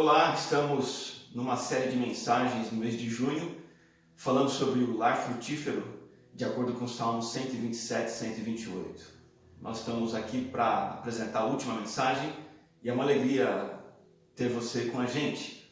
Olá, estamos numa série de mensagens no mês de junho, falando sobre o lar frutífero, de acordo com o Salmo 127 e 128. Nós estamos aqui para apresentar a última mensagem e é uma alegria ter você com a gente.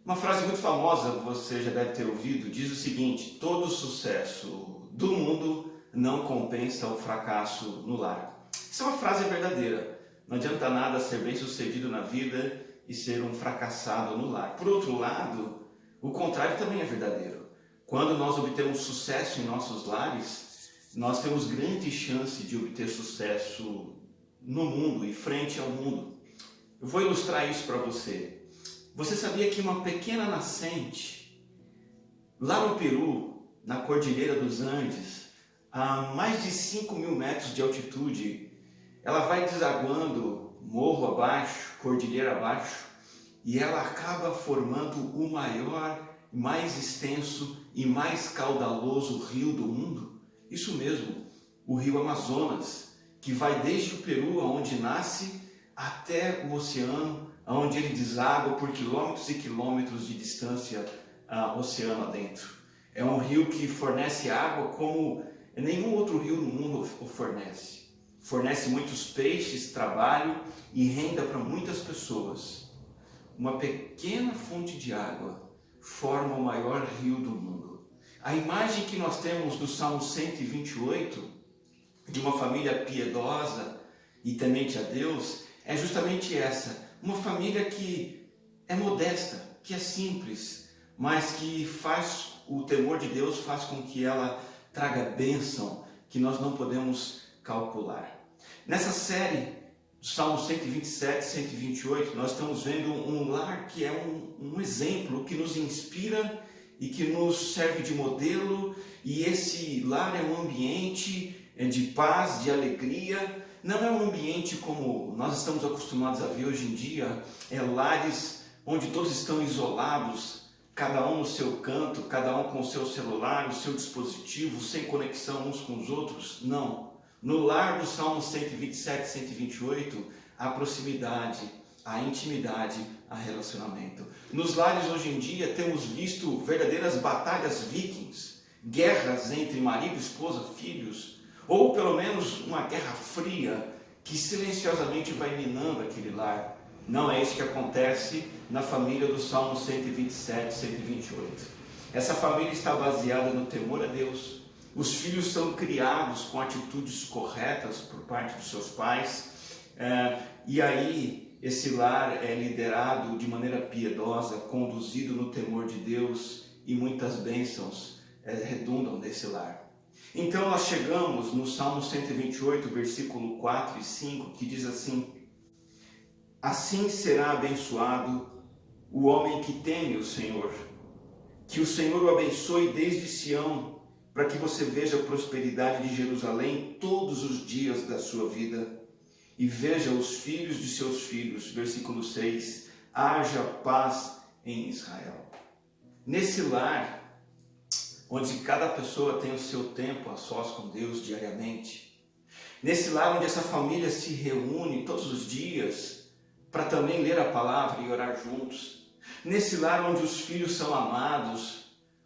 Uma frase muito famosa, você já deve ter ouvido, diz o seguinte: todo sucesso do mundo não compensa o fracasso no lar. Isso é uma frase verdadeira. Não adianta nada ser bem-sucedido na vida e ser um fracassado no lar. Por outro lado, o contrário também é verdadeiro. Quando nós obtemos sucesso em nossos lares, nós temos grande chance de obter sucesso no mundo e frente ao mundo. Eu vou ilustrar isso para você. Você sabia que uma pequena nascente, lá no Peru, na Cordilheira dos Andes, a mais de 5.000 metros de altitude, ela vai desaguando morro abaixo, cordilheira abaixo, e ela acaba formando o maior, mais extenso e mais caudaloso rio do mundo? Isso mesmo, o rio Amazonas, que vai desde o Peru, onde nasce, até o oceano, onde ele deságua por quilômetros e quilômetros de distância, oceano adentro. É um rio que fornece água como nenhum outro rio no mundo o fornece. Fornece muitos peixes, trabalho e renda para muitas pessoas. Uma pequena fonte de água forma o maior rio do mundo. A imagem que nós temos do Salmo 128, de uma família piedosa e temente a Deus, é justamente essa. Uma família que é modesta, que é simples, mas que faz o temor de Deus, faz com que ela traga bênção que nós não podemos calcular. Nessa série, Salmo 127, 128, nós estamos vendo um lar que é um exemplo que nos inspira e que nos serve de modelo, e esse lar é um ambiente de paz, de alegria. Não é um ambiente como nós estamos acostumados a ver hoje em dia, lares onde todos estão isolados, cada um no seu canto, cada um com o seu celular, o seu dispositivo, sem conexão uns com os outros. Não. No lar do Salmo 127, 128, há proximidade, há intimidade, há relacionamento. Nos lares hoje em dia temos visto verdadeiras batalhas vikings, guerras entre marido, esposa, filhos, ou pelo menos uma guerra fria que silenciosamente vai minando aquele lar. Não é isso que acontece na família do Salmo 127, 128. Essa família está baseada no temor a Deus. Os filhos são criados com atitudes corretas por parte dos seus pais. E aí esse lar é liderado de maneira piedosa, conduzido no temor de Deus, e muitas bênçãos redundam desse lar. Então nós chegamos no Salmo 128, versículo 4 e 5, que diz assim: assim será abençoado o homem que teme o Senhor. Que o Senhor o abençoe desde Sião, para que você veja a prosperidade de Jerusalém todos os dias da sua vida, e veja os filhos de seus filhos. Versículo 6, haja paz em Israel. Nesse lar, onde cada pessoa tem o seu tempo a sós com Deus diariamente, nesse lar onde essa família se reúne todos os dias para também ler a palavra e orar juntos, nesse lar onde os filhos são amados,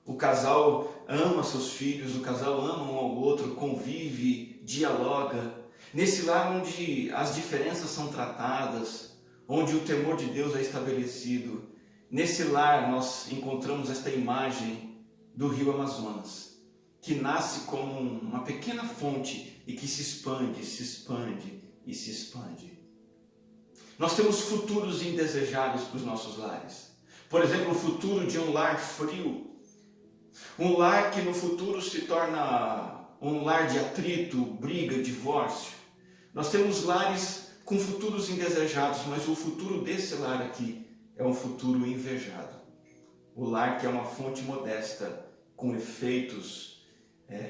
o casal ama seus filhos, o casal ama um ao outro, convive, dialoga. Nesse lar onde as diferenças são tratadas, onde o temor de Deus é estabelecido. Nesse lar nós encontramos esta imagem do rio Amazonas, que nasce como uma pequena fonte e que se expande, se expande e se expande. Nós temos futuros indesejados para os nossos lares. Por exemplo, o futuro de um lar frio. Um lar que no futuro se torna um lar de atrito, briga, divórcio. Nós temos lares com futuros indesejados, mas o futuro desse lar aqui é um futuro invejado. O lar que é uma fonte modesta, com efeitos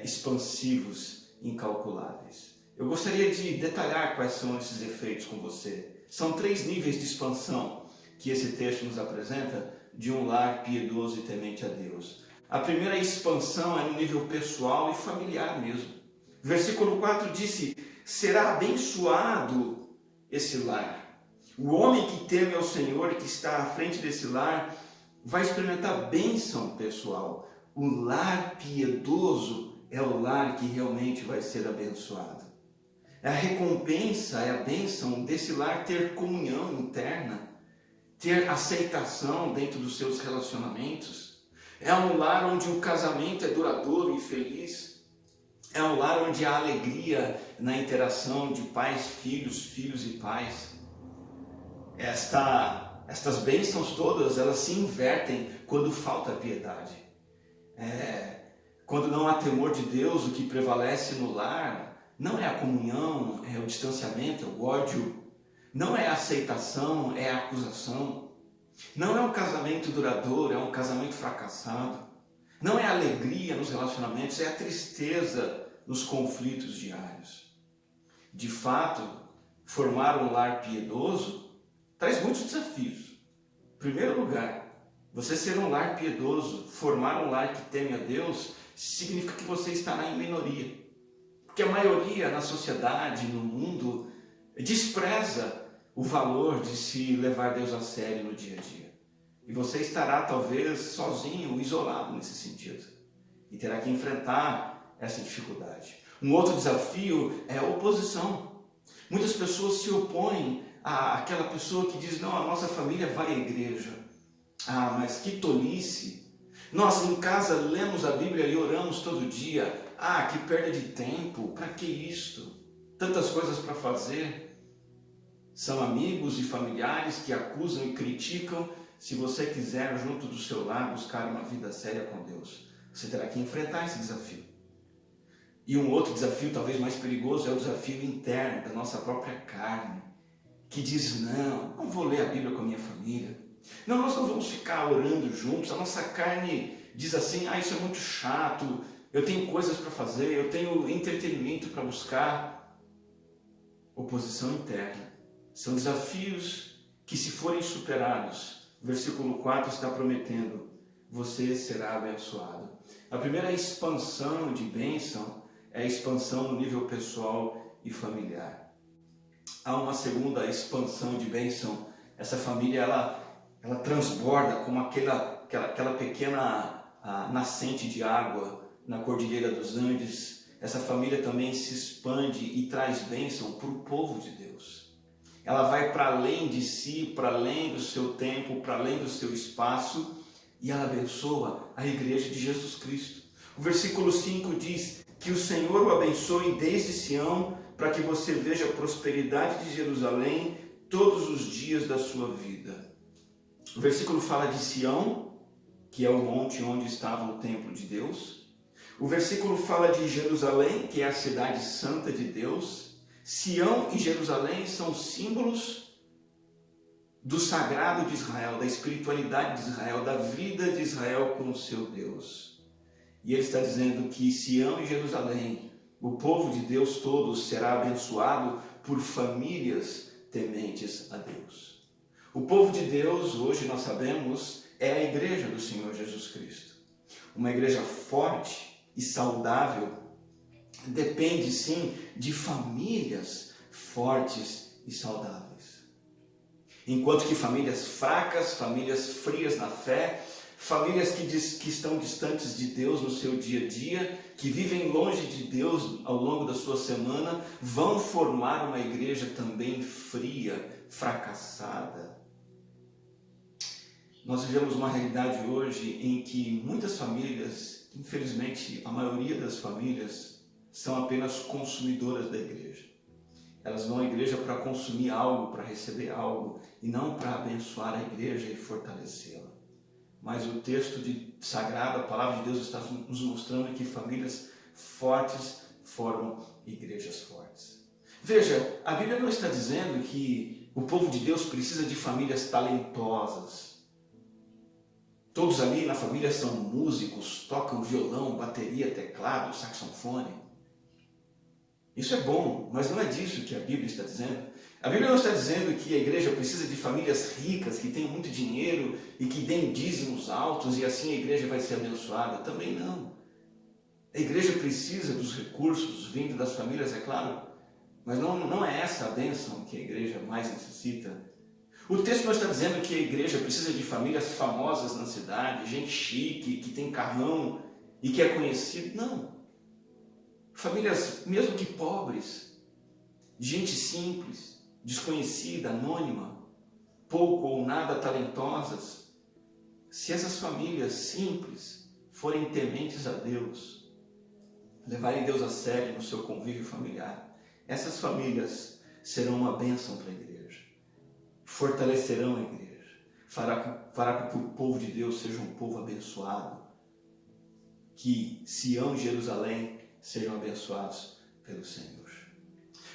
expansivos incalculáveis. Eu gostaria de detalhar quais são esses efeitos com você. São 3 níveis de expansão que esse texto nos apresenta de um lar piedoso e temente a Deus. A primeira expansão é no nível pessoal e familiar mesmo. Versículo 4 disse: será abençoado esse lar. O homem que teme ao Senhor e que está à frente desse lar vai experimentar bênção pessoal. O lar piedoso é o lar que realmente vai ser abençoado. A recompensa, é a bênção desse lar ter comunhão interna, ter aceitação dentro dos seus relacionamentos. É um lar onde o casamento é duradouro e feliz. É um lar onde há alegria na interação de pais, filhos e pais. Estas bênçãos todas, elas se invertem quando falta piedade. Quando não há temor de Deus, o que prevalece no lar não é a comunhão, é o distanciamento, é o ódio. Não é a aceitação, é a acusação. Não é um casamento duradouro, é um casamento fracassado. Não é a alegria nos relacionamentos, é a tristeza nos conflitos diários. De fato, formar um lar piedoso traz muitos desafios. Em primeiro lugar, você ser um lar piedoso, formar um lar que teme a Deus, significa que você estará em minoria. Porque a maioria na sociedade, no mundo, despreza o valor de se levar Deus a sério no dia a dia. E você estará talvez sozinho, isolado nesse sentido. E terá que enfrentar essa dificuldade. Um outro desafio é a oposição. Muitas pessoas se opõem àquela pessoa que diz: não, a nossa família vai à igreja. Ah, mas que tolice. Nós em casa lemos a Bíblia e oramos todo dia. Ah, que perda de tempo. Para que isto? Tantas coisas para fazer. São amigos e familiares que acusam e criticam. Se você quiser, junto do seu lar, buscar uma vida séria com Deus, você terá que enfrentar esse desafio. E um outro desafio, talvez mais perigoso, é o desafio interno da nossa própria carne, que diz: não vou ler a Bíblia com a minha família. Não, nós não vamos ficar orando juntos. A nossa carne diz assim: isso é muito chato, eu tenho coisas para fazer, eu tenho entretenimento para buscar. Oposição interna. São desafios que, se forem superados, o versículo 4 está prometendo: você será abençoado. A primeira expansão de bênção é a expansão no nível pessoal e familiar. Há uma segunda expansão de bênção. Essa família, ela transborda como aquela pequena nascente de água na Cordilheira dos Andes. Essa família também se expande e traz bênção para o povo de Deus. Ela vai para além de si, para além do seu tempo, para além do seu espaço, e ela abençoa a igreja de Jesus Cristo. O versículo 5 diz que o Senhor o abençoe desde Sião, para que você veja a prosperidade de Jerusalém todos os dias da sua vida. O versículo fala de Sião, que é o monte onde estava o templo de Deus. O versículo fala de Jerusalém, que é a cidade santa de Deus. Sião e Jerusalém são símbolos do sagrado de Israel, da espiritualidade de Israel, da vida de Israel com o seu Deus. E ele está dizendo que Sião e Jerusalém, o povo de Deus todo, será abençoado por famílias tementes a Deus. O povo de Deus, hoje nós sabemos, é a igreja do Senhor Jesus Cristo. Uma igreja forte e saudável depende sim de famílias fortes e saudáveis. Enquanto que famílias fracas, famílias frias na fé, famílias que estão distantes de Deus no seu dia a dia, que vivem longe de Deus ao longo da sua semana, vão formar uma igreja também fria, fracassada. Nós vivemos uma realidade hoje em que muitas famílias, infelizmente a maioria das famílias, são apenas consumidoras da igreja. Elas vão à igreja para consumir algo, para receber algo, e não para abençoar a igreja e fortalecê-la. Mas o texto sagrado, a palavra de Deus, está nos mostrando que famílias fortes formam igrejas fortes. Veja, a Bíblia não está dizendo que o povo de Deus precisa de famílias talentosas. Todos ali na família são músicos, tocam violão, bateria, teclado, saxofone. Isso é bom, mas não é disso que a Bíblia está dizendo. A Bíblia não está dizendo que a igreja precisa de famílias ricas, que tenham muito dinheiro e que deem dízimos altos e assim a igreja vai ser abençoada. Também não. A igreja precisa dos recursos vindos das famílias, é claro, mas não é essa a bênção que a igreja mais necessita. O texto não está dizendo que a igreja precisa de famílias famosas na cidade, gente chique, que tem carrão e que é conhecido. Não. Famílias, mesmo que pobres, gente simples, desconhecida, anônima, pouco ou nada talentosas, se essas famílias simples forem tementes a Deus, levarem Deus a sério no seu convívio familiar, essas famílias serão uma bênção para a igreja, fortalecerão a igreja, fará com que o povo de Deus seja um povo abençoado, que Sião e Jerusalém sejam abençoados pelo Senhor.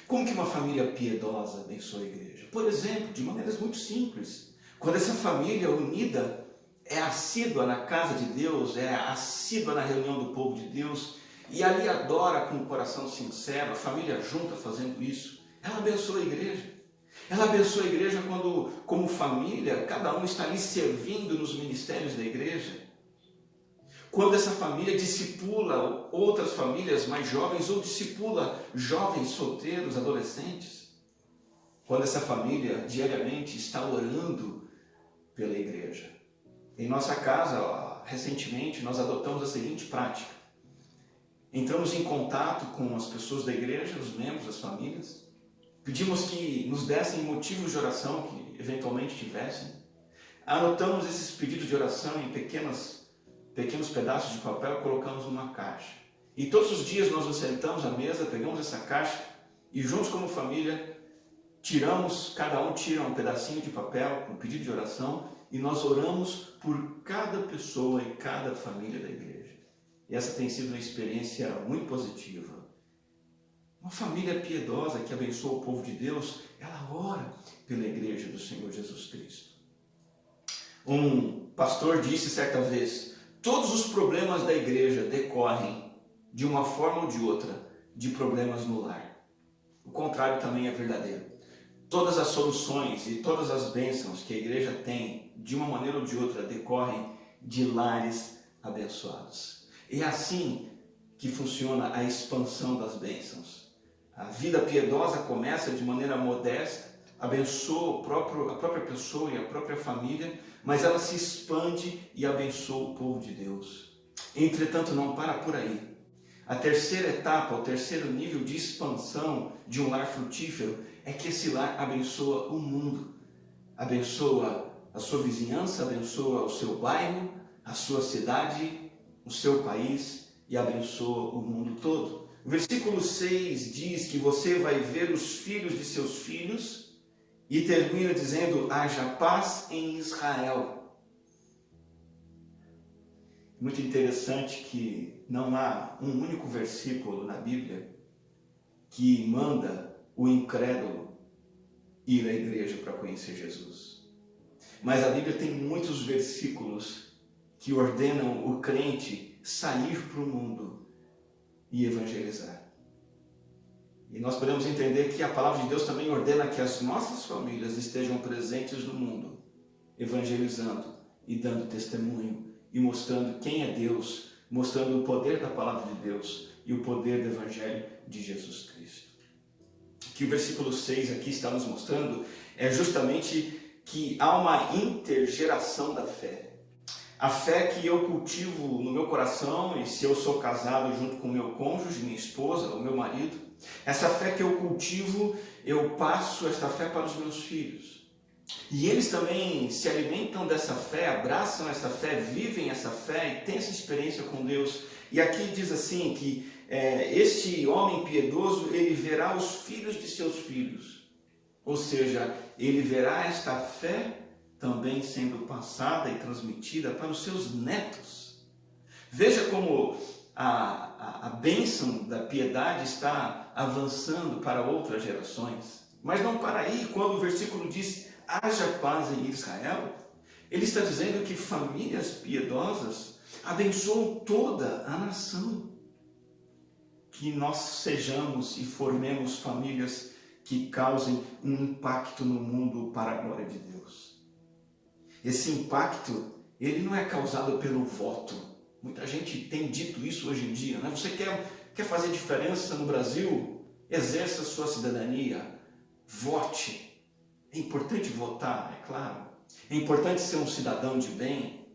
Como que uma família piedosa abençoa a igreja? Por exemplo, de maneiras muito simples. Quando essa família unida é assídua na casa de Deus, é assídua na reunião do povo de Deus, e ali adora com um coração sincero, a família junta fazendo isso, ela abençoa a igreja. Ela abençoa a igreja quando, como família, cada um está ali servindo nos ministérios da igreja. Quando essa família discipula outras famílias mais jovens ou discipula jovens solteiros, adolescentes. Quando essa família diariamente está orando pela igreja. Em nossa casa, recentemente, nós adotamos a seguinte prática. Entramos em contato com as pessoas da igreja, os membros, as famílias. Pedimos que nos dessem motivos de oração que eventualmente tivessem. Anotamos esses pedidos de oração em pequenos pedaços de papel e colocamos numa caixa. E todos os dias nós nos sentamos à mesa, pegamos essa caixa e juntos como família cada um tira um pedacinho de papel com pedido de oração e nós oramos por cada pessoa e cada família da igreja. E essa tem sido uma experiência muito positiva. Uma família piedosa que abençoa o povo de Deus, ela ora pela igreja do Senhor Jesus Cristo. Um pastor disse certa vez: todos os problemas da igreja decorrem, de uma forma ou de outra, de problemas no lar. O contrário também é verdadeiro. Todas as soluções e todas as bênçãos que a igreja tem, de uma maneira ou de outra, decorrem de lares abençoados. E é assim que funciona a expansão das bênçãos. A vida piedosa começa de maneira modesta, abençoa a própria pessoa e a própria família, mas ela se expande e abençoa o povo de Deus. Entretanto, não para por aí. A terceira etapa, o terceiro nível de expansão de um lar frutífero é que esse lar abençoa o mundo. Abençoa a sua vizinhança, abençoa o seu bairro, a sua cidade, o seu país e abençoa o mundo todo. O versículo 6 diz que você vai ver os filhos de seus filhos e termina dizendo: haja paz em Israel. Muito interessante que não há um único versículo na Bíblia que manda o incrédulo ir à igreja para conhecer Jesus. Mas a Bíblia tem muitos versículos que ordenam o crente sair para o mundo e evangelizar. E nós podemos entender que a palavra de Deus também ordena que as nossas famílias estejam presentes no mundo, evangelizando e dando testemunho e mostrando quem é Deus, mostrando o poder da palavra de Deus e o poder do evangelho de Jesus Cristo. O que o versículo 6 aqui está nos mostrando é justamente que há uma intergeração da fé. A fé que eu cultivo no meu coração, e se eu sou casado junto com o meu cônjuge, minha esposa, o meu marido, essa fé que eu cultivo, eu passo esta fé para os meus filhos. E eles também se alimentam dessa fé, abraçam essa fé, vivem essa fé e têm essa experiência com Deus. E aqui diz assim que este homem piedoso, ele verá os filhos de seus filhos. Ou seja, ele verá esta fé também sendo passada e transmitida para os seus netos. Veja como a bênção da piedade está avançando para outras gerações. Mas não para aí, quando o versículo diz: haja paz em Israel, ele está dizendo que famílias piedosas abençoam toda a nação. Que nós sejamos e formemos famílias que causem um impacto no mundo para a glória de Deus. Esse impacto, ele não é causado pelo voto. Muita gente tem dito isso hoje em dia, né? Você quer fazer diferença no Brasil? Exerça a sua cidadania, vote. É importante votar, é claro. É importante ser um cidadão de bem.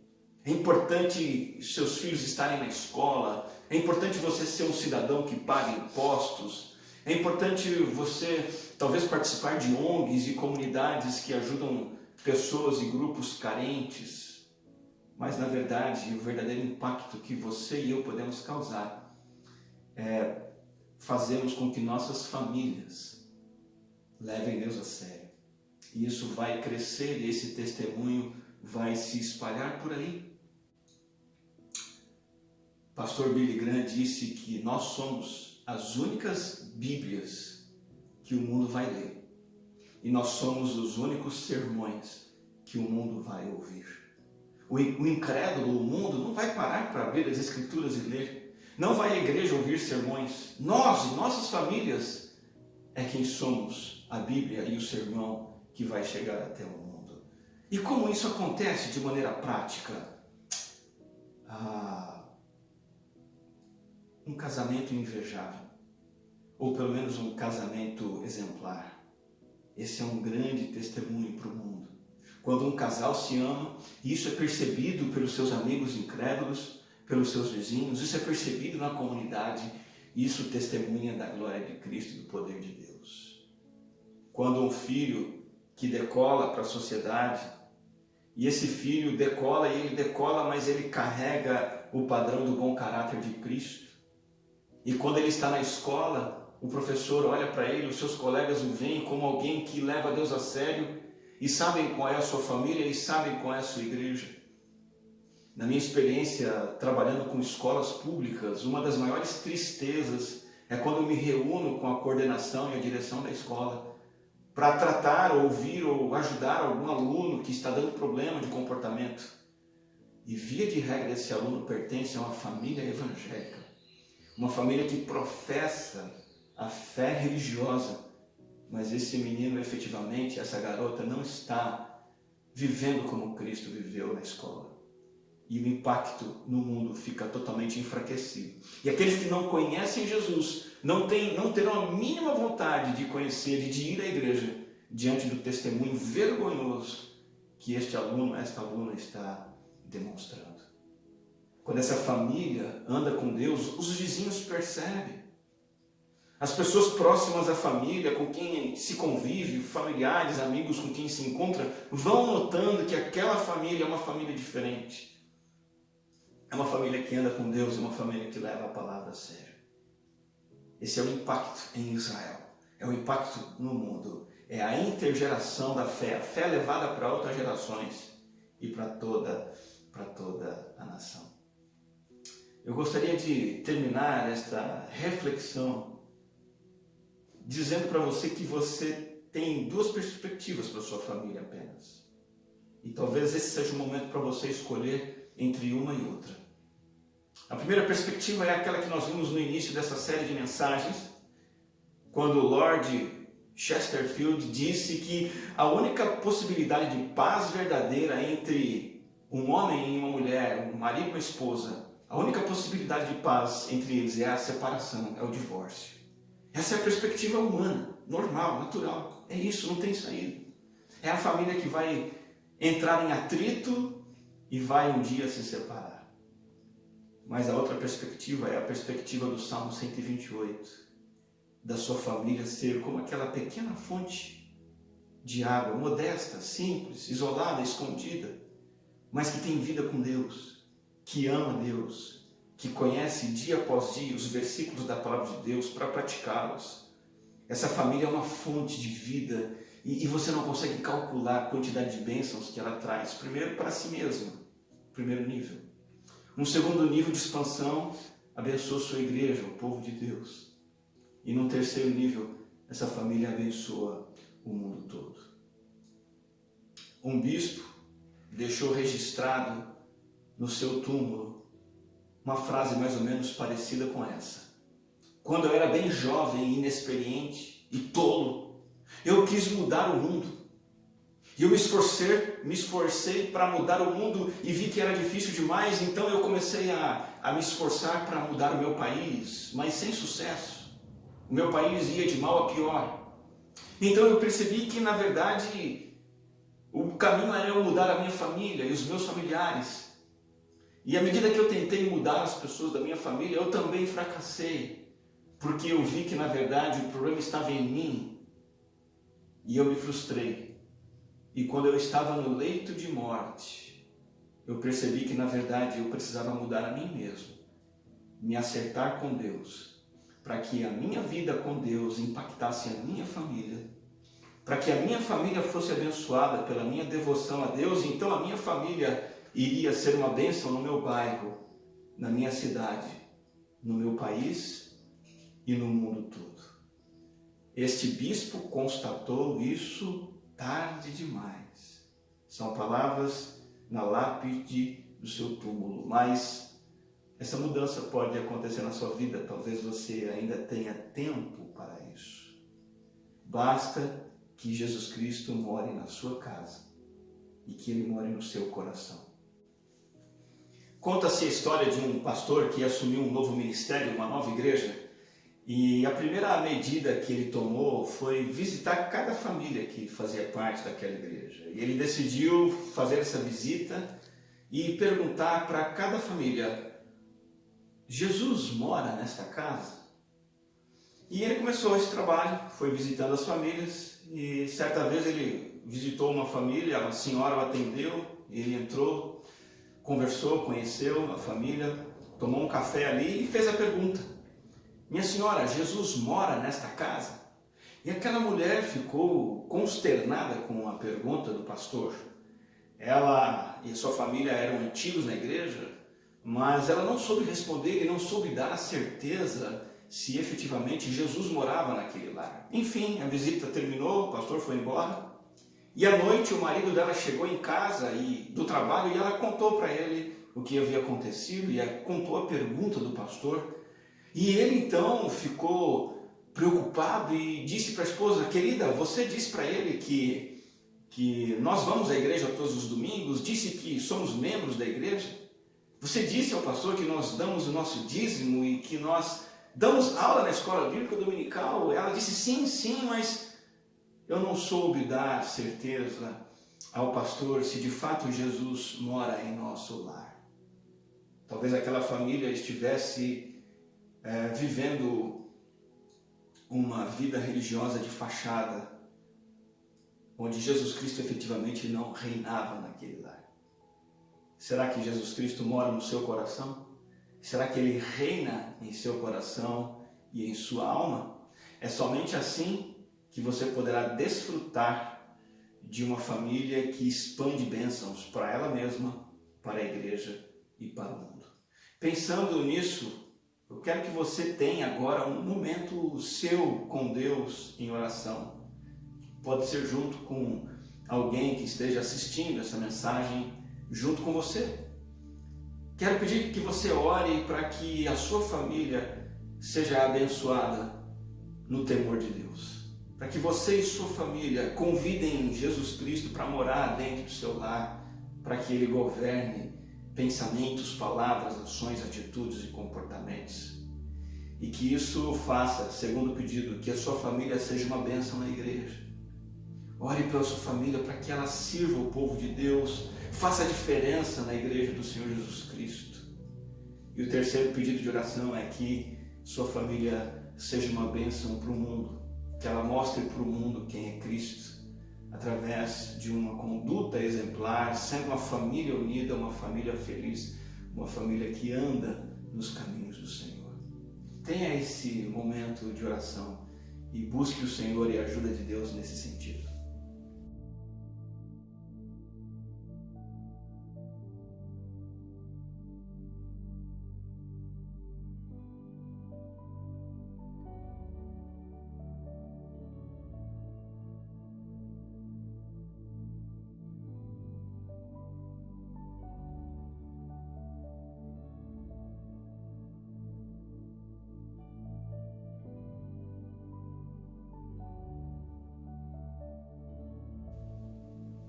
É importante seus filhos estarem na escola. É importante você ser um cidadão que paga impostos. É importante você talvez participar de ONGs e comunidades que ajudam pessoas e grupos carentes. Mas na verdade, o verdadeiro impacto que você e eu podemos causar é fazermos com que nossas famílias levem Deus a sério. E isso vai crescer e esse testemunho vai se espalhar por aí. Pastor Billy Graham disse que nós somos as únicas Bíblias que o mundo vai ler. E nós somos os únicos sermões que o mundo vai ouvir. O incrédulo, o mundo, não vai parar para abrir as Escrituras e ler. Não vai à igreja ouvir sermões. Nós e nossas famílias é quem somos a Bíblia e o sermão que vai chegar até o mundo. E como isso acontece de maneira prática? Um casamento invejável, ou pelo menos um casamento exemplar. Esse é um grande testemunho para o mundo. Quando um casal se ama, e isso é percebido pelos seus amigos incrédulos, pelos seus vizinhos, isso é percebido na comunidade, isso testemunha da glória de Cristo e do poder de Deus. Quando um filho que decola para a sociedade, e esse filho decola, e ele decola, mas ele carrega o padrão do bom caráter de Cristo. E quando ele está na escola, o professor olha para ele, os seus colegas o veem como alguém que leva Deus a sério, e sabem qual é a sua família, e sabem qual é a sua igreja. Na minha experiência trabalhando com escolas públicas, uma das maiores tristezas é quando eu me reúno com a coordenação e a direção da escola para tratar, ouvir ou ajudar algum aluno que está dando problema de comportamento. E via de regra esse aluno pertence a uma família evangélica, uma família que professa a fé religiosa, mas esse menino efetivamente, essa garota não está vivendo como Cristo viveu na escola. E o impacto no mundo fica totalmente enfraquecido. E aqueles que não conhecem Jesus não terão a mínima vontade de conhecer e de ir à igreja diante do testemunho vergonhoso que este aluno, esta aluna está demonstrando. Quando essa família anda com Deus, os vizinhos percebem. As pessoas próximas à família, com quem se convive, familiares, amigos com quem se encontra, vão notando que aquela família é uma família diferente. É uma família que anda com Deus, é uma família que leva a palavra a sério. Esse é o impacto em Israel, é o impacto no mundo, é a intergeração da fé, a fé levada para outras gerações e para toda a nação. Eu gostaria de terminar esta reflexão dizendo para você que você tem duas perspectivas para sua família apenas. E talvez esse seja o momento para você escolher entre uma e outra. A primeira perspectiva é aquela que nós vimos no início dessa série de mensagens, quando Lord Chesterfield disse que a única possibilidade de paz verdadeira entre um homem e uma mulher, um marido e uma esposa, a única possibilidade de paz entre eles é a separação, é o divórcio. Essa é a perspectiva humana, normal, natural. É isso, não tem saída. É a família que vai entrar em atrito e vai um dia se separar. Mas a outra perspectiva é a perspectiva do Salmo 128, da sua família ser como aquela pequena fonte de água, modesta, simples, isolada, escondida, mas que tem vida com Deus, que ama Deus, que conhece dia após dia os versículos da palavra de Deus para praticá-los. Essa família é uma fonte de vida e você não consegue calcular a quantidade de bênçãos que ela traz. Primeiro para si mesmo, primeiro nível. Um segundo nível de expansão, abençoa sua igreja, o povo de Deus. E num terceiro nível, essa família abençoa o mundo todo. Um bispo deixou registrado no seu túmulo uma frase mais ou menos parecida com essa. Quando eu era bem jovem, inexperiente e tolo, eu quis mudar o mundo. E eu me esforcei para mudar o mundo e vi que era difícil demais, então eu comecei a me esforçar para mudar o meu país, mas sem sucesso. O meu país ia de mal a pior. Então eu percebi que, na verdade, o caminho era eu mudar a minha família e os meus familiares. E à medida que eu tentei mudar as pessoas da minha família, eu também fracassei, porque eu vi que, na verdade, o problema estava em mim e eu me frustrei. E quando eu estava no leito de morte, eu percebi que, na verdade, eu precisava mudar a mim mesmo, me acertar com Deus, para que a minha vida com Deus impactasse a minha família, para que a minha família fosse abençoada pela minha devoção a Deus, e então a minha família iria ser uma bênção no meu bairro, na minha cidade, no meu país e no mundo todo. Este bispo constatou isso tarde demais. São palavras na lápide do seu túmulo, mas essa mudança pode acontecer na sua vida, talvez você ainda tenha tempo para isso. Basta que Jesus Cristo more na sua casa e que Ele more no seu coração. Conta-se a história de um pastor que assumiu um novo ministério, uma nova igreja, e a primeira medida que ele tomou foi visitar cada família que fazia parte daquela igreja. E ele decidiu fazer essa visita e perguntar para cada família: Jesus mora nesta casa? E ele começou esse trabalho, foi visitando as famílias, e certa vez ele visitou uma família, a senhora o atendeu, ele entrou, conversou, conheceu a família, tomou um café ali e fez a pergunta: minha senhora, Jesus mora nesta casa? E aquela mulher ficou consternada com a pergunta do pastor. Ela e sua família eram antigos na igreja, mas ela não soube responder e não soube dar a certeza se efetivamente Jesus morava naquele lar. Enfim, a visita terminou, o pastor foi embora. E à noite o marido dela chegou em casa do trabalho e ela contou para ele o que havia acontecido e contou a pergunta do pastor. E ele então ficou preocupado e disse para a esposa: querida, você disse para ele que nós vamos à igreja todos os domingos, disse que somos membros da igreja? Você disse ao pastor que nós damos o nosso dízimo e que nós damos aula na escola bíblica dominical? Ela disse: sim, mas eu não soube dar certeza ao pastor se de fato Jesus mora em nosso lar. Talvez aquela família estivesse vivendo uma vida religiosa de fachada, onde Jesus Cristo efetivamente não reinava naquele lar. Será que Jesus Cristo mora no seu coração? Será que Ele reina em seu coração e em sua alma? É somente assim que você poderá desfrutar de uma família que expande bênçãos para ela mesma, para a igreja e para o mundo. Pensando nisso, eu quero que você tenha agora um momento seu com Deus em oração. Pode ser junto com alguém que esteja assistindo essa mensagem, junto com você. Quero pedir que você ore para que a sua família seja abençoada no temor de Deus. Para que você e sua família convidem Jesus Cristo para morar dentro do seu lar, para que Ele governe pensamentos, palavras, ações, atitudes e comportamentos. E que isso faça, segundo o pedido, que a sua família seja uma bênção na igreja. Ore pela sua família para que ela sirva o povo de Deus, faça a diferença na igreja do Senhor Jesus Cristo. E o terceiro pedido de oração é que sua família seja uma bênção para o mundo, que ela mostre para o mundo quem é Cristo, através de uma conduta exemplar, sendo uma família unida, uma família feliz, uma família que anda nos caminhos do Senhor. Tenha esse momento de oração e busque o Senhor e a ajuda de Deus nesse sentido.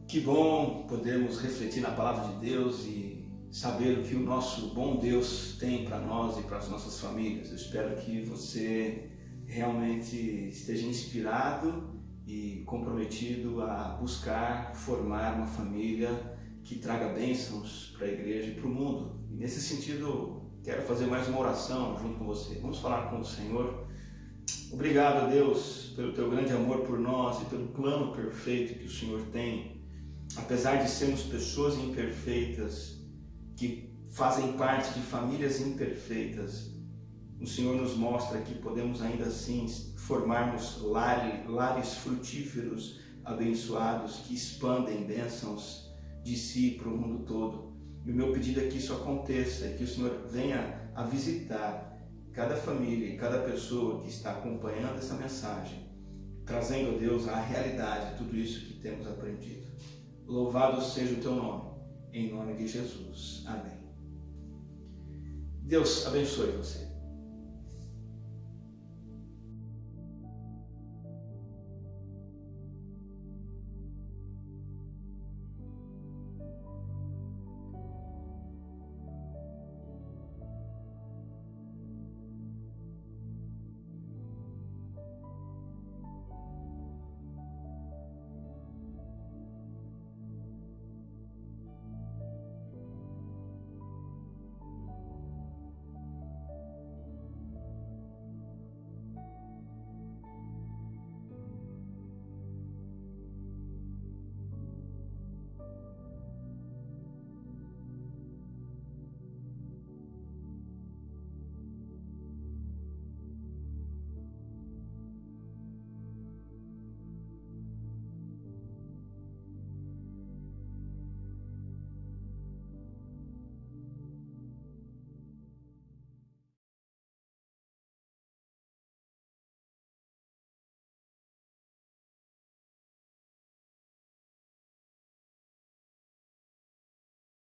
Que bom podermos refletir na palavra de Deus e saber o que o nosso bom Deus tem para nós e para as nossas famílias. Eu espero que você realmente esteja inspirado e comprometido a buscar formar uma família que traga bênçãos para a igreja e para o mundo. E nesse sentido, quero fazer mais uma oração junto com você. Vamos falar com o Senhor. Obrigado, Deus, pelo teu grande amor por nós e pelo plano perfeito que o Senhor tem. Apesar de sermos pessoas imperfeitas, que fazem parte de famílias imperfeitas, o Senhor nos mostra que podemos ainda assim formarmos lares frutíferos, abençoados, que expandem bênçãos de si para o mundo todo. E o meu pedido é que isso aconteça, e que o Senhor venha a visitar cada família e cada pessoa que está acompanhando essa mensagem, trazendo a Deus a realidade de tudo isso que temos aprendido. Louvado seja o teu nome, em nome de Jesus. Amém. Deus abençoe você.